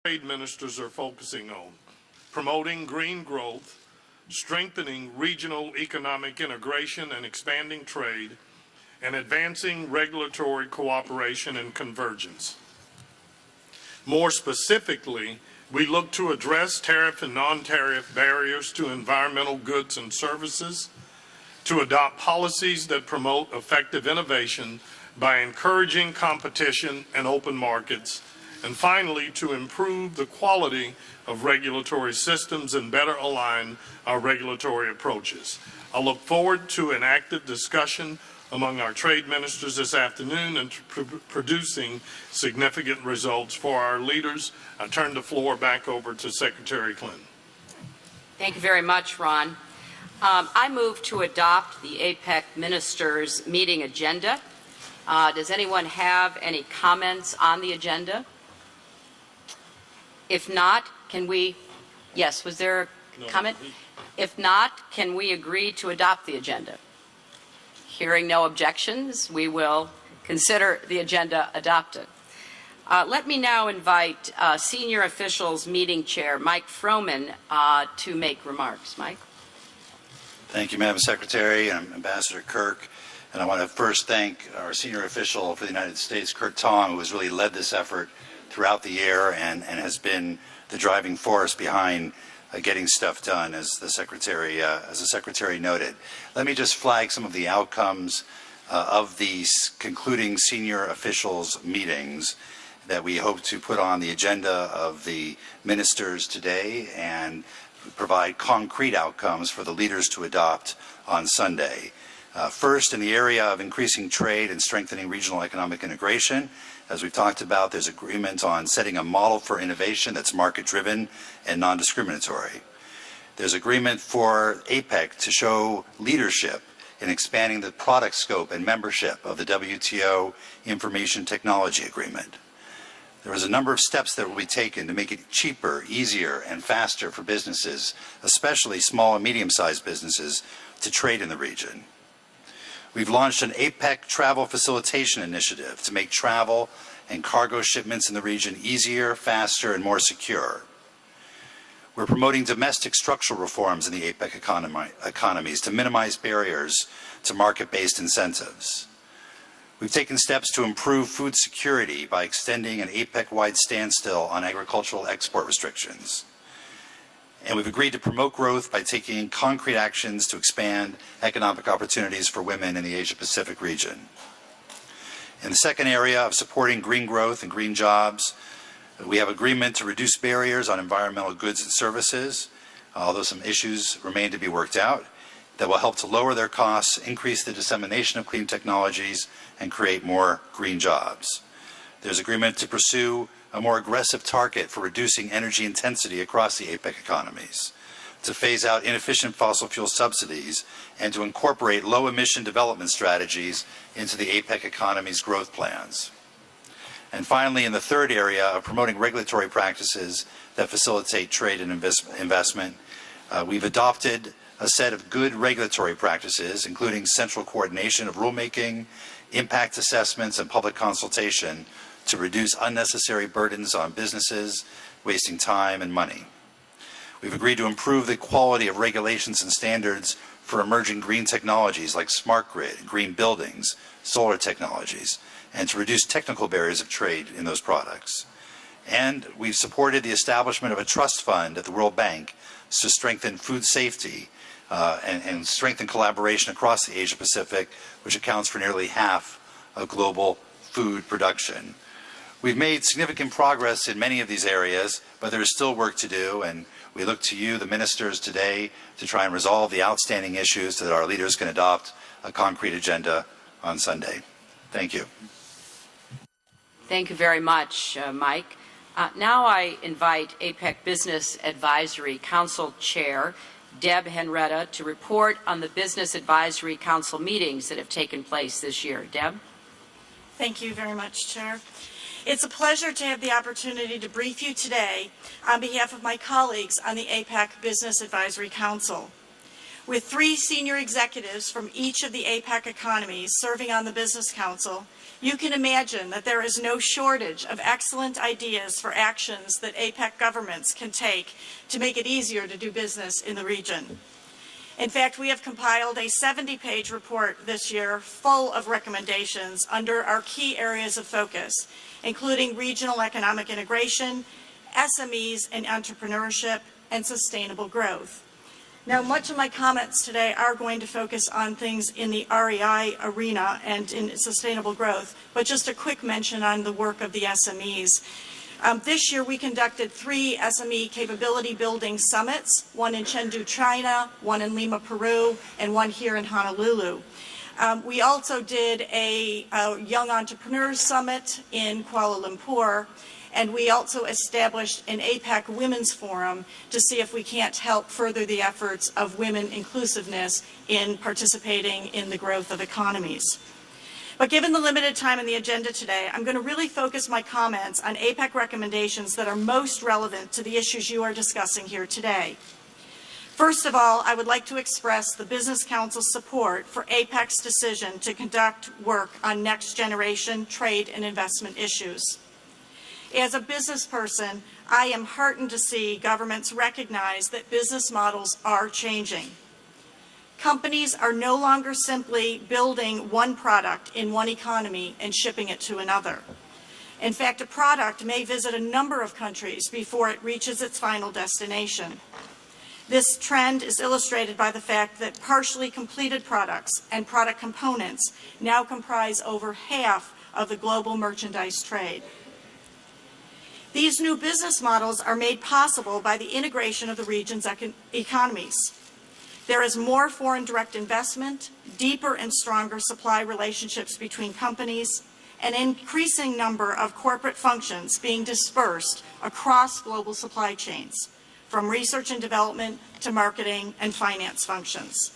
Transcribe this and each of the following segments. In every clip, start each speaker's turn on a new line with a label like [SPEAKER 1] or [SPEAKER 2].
[SPEAKER 1] trade ministers are focusing on: promoting green growth, strengthening regional economic integration and expanding trade, and advancing regulatory cooperation and convergence. More specifically, we look to address tariff and non-tariff barriers to environmental goods and services, to adopt policies that promote effective innovation by encouraging competition and open markets, and finally, to improve the quality of regulatory systems and better align our regulatory approaches. I look forward to an active discussion among our trade ministers this afternoon and to producing significant results for our leaders. I turn the floor back over to Secretary Clinton.
[SPEAKER 2] Thank you very much, Ron. I move to adopt the APEC ministers' meeting agenda. Does anyone have any comments on the agenda? If not, can we, yes, was there a comment? If not, can we agree to adopt the agenda? Hearing no objections, we will consider the agenda adopted. Let me now invite Senior Officials Meeting Chair Mike Froman to make remarks. Mike.
[SPEAKER 3] Thank you, Madam Secretary and Ambassador Kirk. And I want to first thank our senior official for the United States, Kurt Tong, who has really led this effort throughout the year and has been the driving force behind getting stuff done, as the Secretary noted. Let me just flag some of the outcomes of these concluding senior officials meetings that we hope to put on the agenda of the ministers today and provide concrete outcomes for the leaders to adopt on Sunday. First, in the area of increasing trade and strengthening regional economic integration, as we've talked about, there's agreement on setting a model for innovation that's market-driven and non-discriminatory. There's agreement for APEC to show leadership in expanding the product scope and membership of the WTO Information Technology Agreement. There is a number of steps that will be taken to make it cheaper, easier, and faster for businesses, especially small and medium-sized businesses, to trade in the region. We've launched an APEC travel facilitation initiative to make travel and cargo shipments in the region easier, faster, and more secure. We're promoting domestic structural reforms in the APEC economies to minimize barriers to market-based incentives. We've taken steps to improve food security by extending an APEC-wide standstill on agricultural export restrictions. And we've agreed to promote growth by taking concrete actions to expand economic opportunities for women in the Asia-Pacific region. In the second area of supporting green growth and green jobs, we have agreement to reduce barriers on environmental goods and services, although some issues remain to be worked out, that will help to lower their costs, increase the dissemination of clean technologies, and create more green jobs. There's agreement to pursue a more aggressive target for reducing energy intensity across the APEC economies, to phase out inefficient fossil fuel subsidies, and to incorporate low-emission development strategies into the APEC economy's growth plans. And finally, in the third area of promoting regulatory practices that facilitate trade and investment, we've adopted a set of good regulatory practices, including central coordination of rulemaking, impact assessments, and public consultation, to reduce unnecessary burdens on businesses, wasting time and money. We've agreed to improve the quality of regulations and standards for emerging green technologies like smart grid, green buildings, solar technologies, and to reduce technical barriers of trade in those products. And we've supported the establishment of a trust fund at the World Bank to strengthen food safety and strengthen collaboration across the Asia-Pacific, which accounts for nearly half of global food production. We've made significant progress in many of these areas, but there is still work to do, and we look to you, the ministers, today to try and resolve the outstanding issues so that our leaders can adopt a concrete agenda on Sunday. Thank you.
[SPEAKER 2] Thank you very much, Mike. Now I invite APEC Business Advisory Council Chair Deb Henretta to report on the Business Advisory Council meetings that have taken place this year. Deb?
[SPEAKER 4] Thank you very much, Chair. It's a pleasure to have the opportunity to brief you today on behalf of my colleagues on the APEC Business Advisory Council. With 3 senior executives from each of the APEC economies serving on the Business Council, You can imagine that there is no shortage of excellent ideas for actions that APEC governments can take to make it easier to do business in the region. In fact, we have compiled a 70-page report this year full of recommendations under our key areas of focus, including regional economic integration, SMEs and entrepreneurship, and sustainable growth. Now, much of my comments today are going to focus on things in the REI arena and in sustainable growth, but just a quick mention on the work of the SMEs. This year, we conducted 3 SME capability building summits, one in Chengdu, China, one in Lima, Peru, and one here in Honolulu. We also did a Young Entrepreneurs Summit in Kuala Lumpur, and we also established an APEC Women's Forum to see if we can't help further the efforts of women inclusiveness in participating in the growth of economies. But given the limited time in the agenda today, I'm going to really focus my comments on APEC recommendations that are most relevant to the issues you are discussing here today. First of all, I would like to express the Business Council's support for APEC's decision to conduct work on next-generation trade and investment issues. As a business person, I am heartened to see governments recognize that business models are changing. Companies are no longer simply building one product in one economy and shipping it to another. In fact, a product may visit a number of countries before it reaches its final destination. This trend is illustrated by the fact that partially completed products and product components now comprise over half of the global merchandise trade. These new business models are made possible by the integration of the region's economies. There is more foreign direct investment, deeper and stronger supply relationships between companies, and an increasing number of corporate functions being dispersed across global supply chains, from research and development to marketing and finance functions.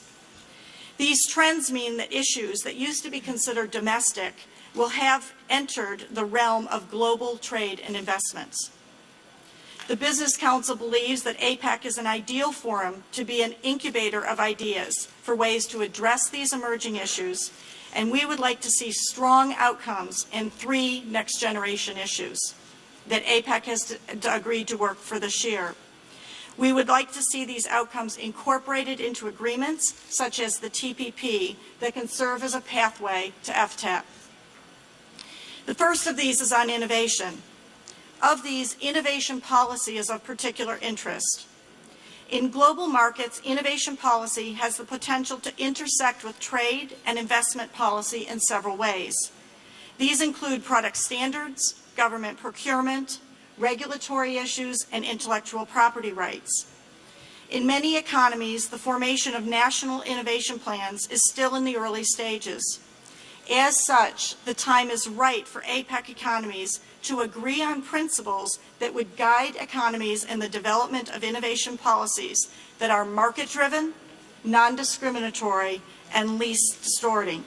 [SPEAKER 4] These trends mean that issues that used to be considered domestic will have entered the realm of global trade and investments. The Business Council believes that APEC is an ideal forum to be an incubator of ideas for ways to address these emerging issues, and we would like to see strong outcomes in 3 next-generation issues that APEC has agreed to work for this year. We would like to see these outcomes incorporated into agreements, such as the TPP, that can serve as a pathway to FTAP. The first of these is on innovation. Of these, innovation policy is of particular interest. In global markets, innovation policy has the potential to intersect with trade and investment policy in several ways. These include product standards, government procurement, regulatory issues, and intellectual property rights. In many economies, the formation of national innovation plans is still in the early stages. As such, the time is right for APEC economies to agree on principles that would guide economies in the development of innovation policies that are market-driven, non-discriminatory, and least distorting.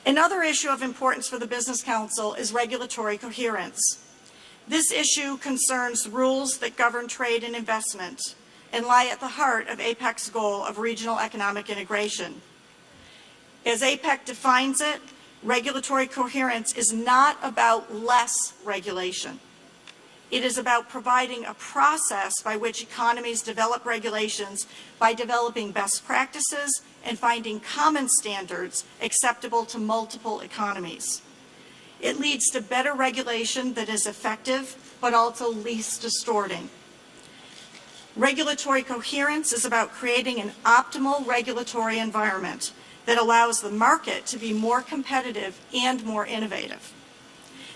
[SPEAKER 4] Another issue of importance for the Business Council is regulatory coherence. This issue concerns rules that govern trade and investment and lie at the heart of APEC's goal of regional economic integration. As APEC defines it, regulatory coherence is not about less regulation. It is about providing a process by which economies develop regulations by developing best practices and finding common standards acceptable to multiple economies. It leads to better regulation that is effective, but also least distorting. Regulatory coherence is about creating an optimal regulatory environment that allows the market to be more competitive and more innovative.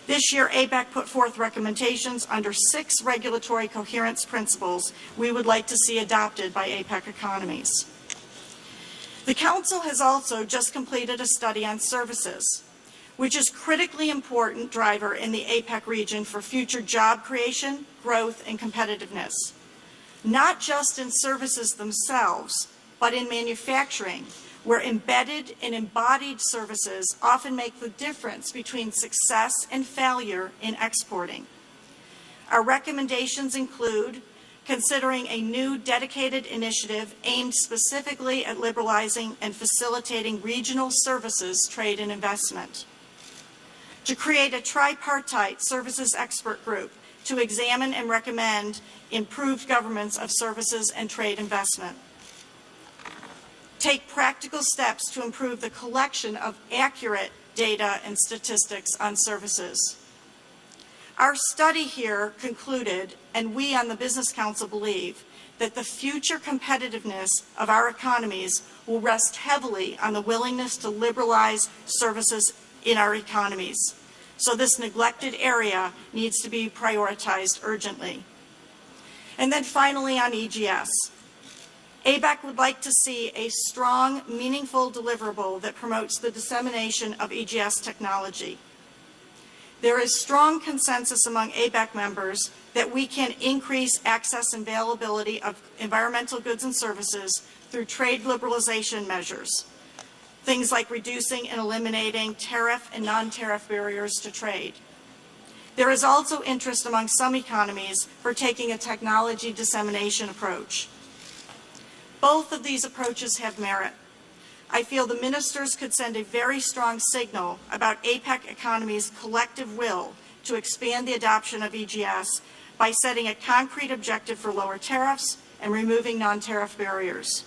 [SPEAKER 4] This year, APEC put forth recommendations under 6 regulatory coherence principles we would like to see adopted by APEC economies. The Council has also just completed a study on services, which is a critically important driver in the APEC region for future job creation, growth, and competitiveness. Not just in services themselves, but in manufacturing, where embedded and embodied services often make the difference between success and failure in exporting. Our recommendations include considering a new dedicated initiative aimed specifically at liberalizing and facilitating regional services, trade, and investment. To create a tripartite services expert group to examine and recommend improved governance of services and trade investment. Take practical steps to improve the collection of accurate data and statistics on services. Our study here concluded, and we on the Business Council believe, that the future competitiveness of our economies will rest heavily on the willingness to liberalize services in our economies. So this neglected area needs to be prioritized urgently. And then finally on EGS. ABEC would like to see a strong, meaningful deliverable that promotes the dissemination of EGS technology. There is strong consensus among ABEC members that we can increase access and availability of environmental goods and services through trade liberalization measures. Things like reducing and eliminating tariff and non-tariff barriers to trade. There is also interest among some economies for taking a technology dissemination approach. Both of these approaches have merit. I feel the ministers could send a very strong signal about APEC economy's collective will to expand the adoption of EGS by setting a concrete objective for lower tariffs and removing non-tariff barriers.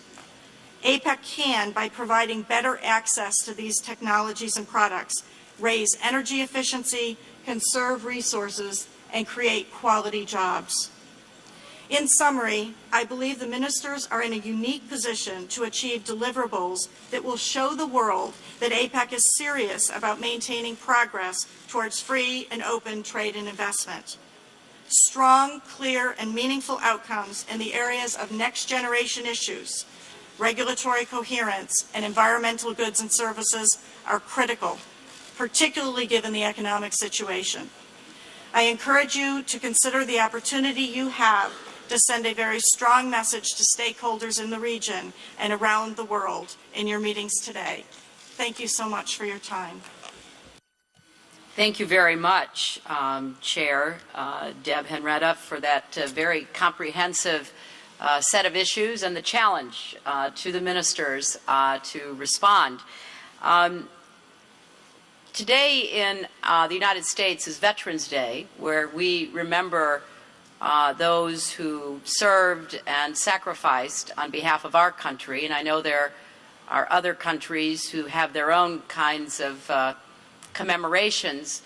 [SPEAKER 4] APEC can, by providing better access to these technologies and products, raise energy efficiency, conserve resources, and create quality jobs. In summary, I believe the ministers are in a unique position to achieve deliverables that will show the world that APEC is serious about maintaining progress towards free and open trade and investment. Strong, clear, and meaningful outcomes in the areas of next-generation issues, regulatory coherence, and environmental goods and services are critical, particularly given the economic situation. I encourage you to consider the opportunity you have to send a very strong message to stakeholders in the region and around the world in your meetings today. Thank you so much for your time.
[SPEAKER 2] Thank you very much, Chair Deb Henretta, for that very comprehensive set of issues and the challenge to the ministers to respond. Today in the United States is Veterans Day, where we remember those who served and sacrificed on behalf of our country, and I know there are other countries who have their own kinds of commemorations.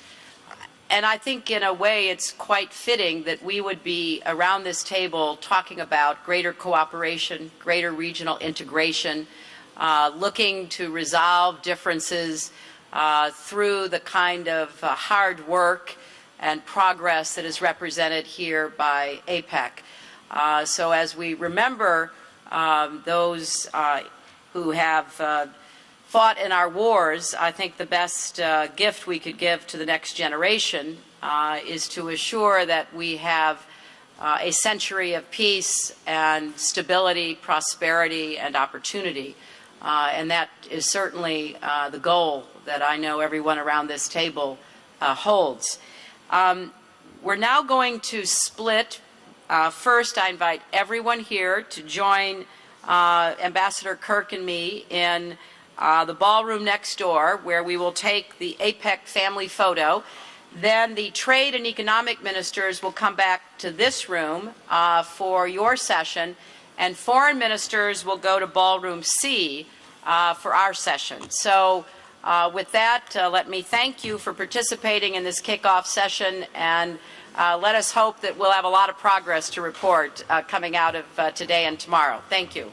[SPEAKER 2] And I think in a way it's quite fitting that we would be around this table talking about greater cooperation, greater regional integration, looking to resolve differences through the kind of hard work and progress that is represented here by APEC. So as we remember those who have fought in our wars, I think the best gift we could give to the next generation is to assure that we have a century of peace and stability, prosperity, and opportunity. And that is certainly the goal that I know everyone around this table holds. We're now going to split. First, I invite everyone here to join Ambassador Kirk and me in the ballroom next door, where we will take the APEC family photo. Then the trade and economic ministers will come back to this room for your session, and foreign ministers will go to ballroom C for our session. So with that, let me thank you for participating in this kickoff session, and let us hope that we'll have a lot of progress to report coming out of today and tomorrow. Thank you.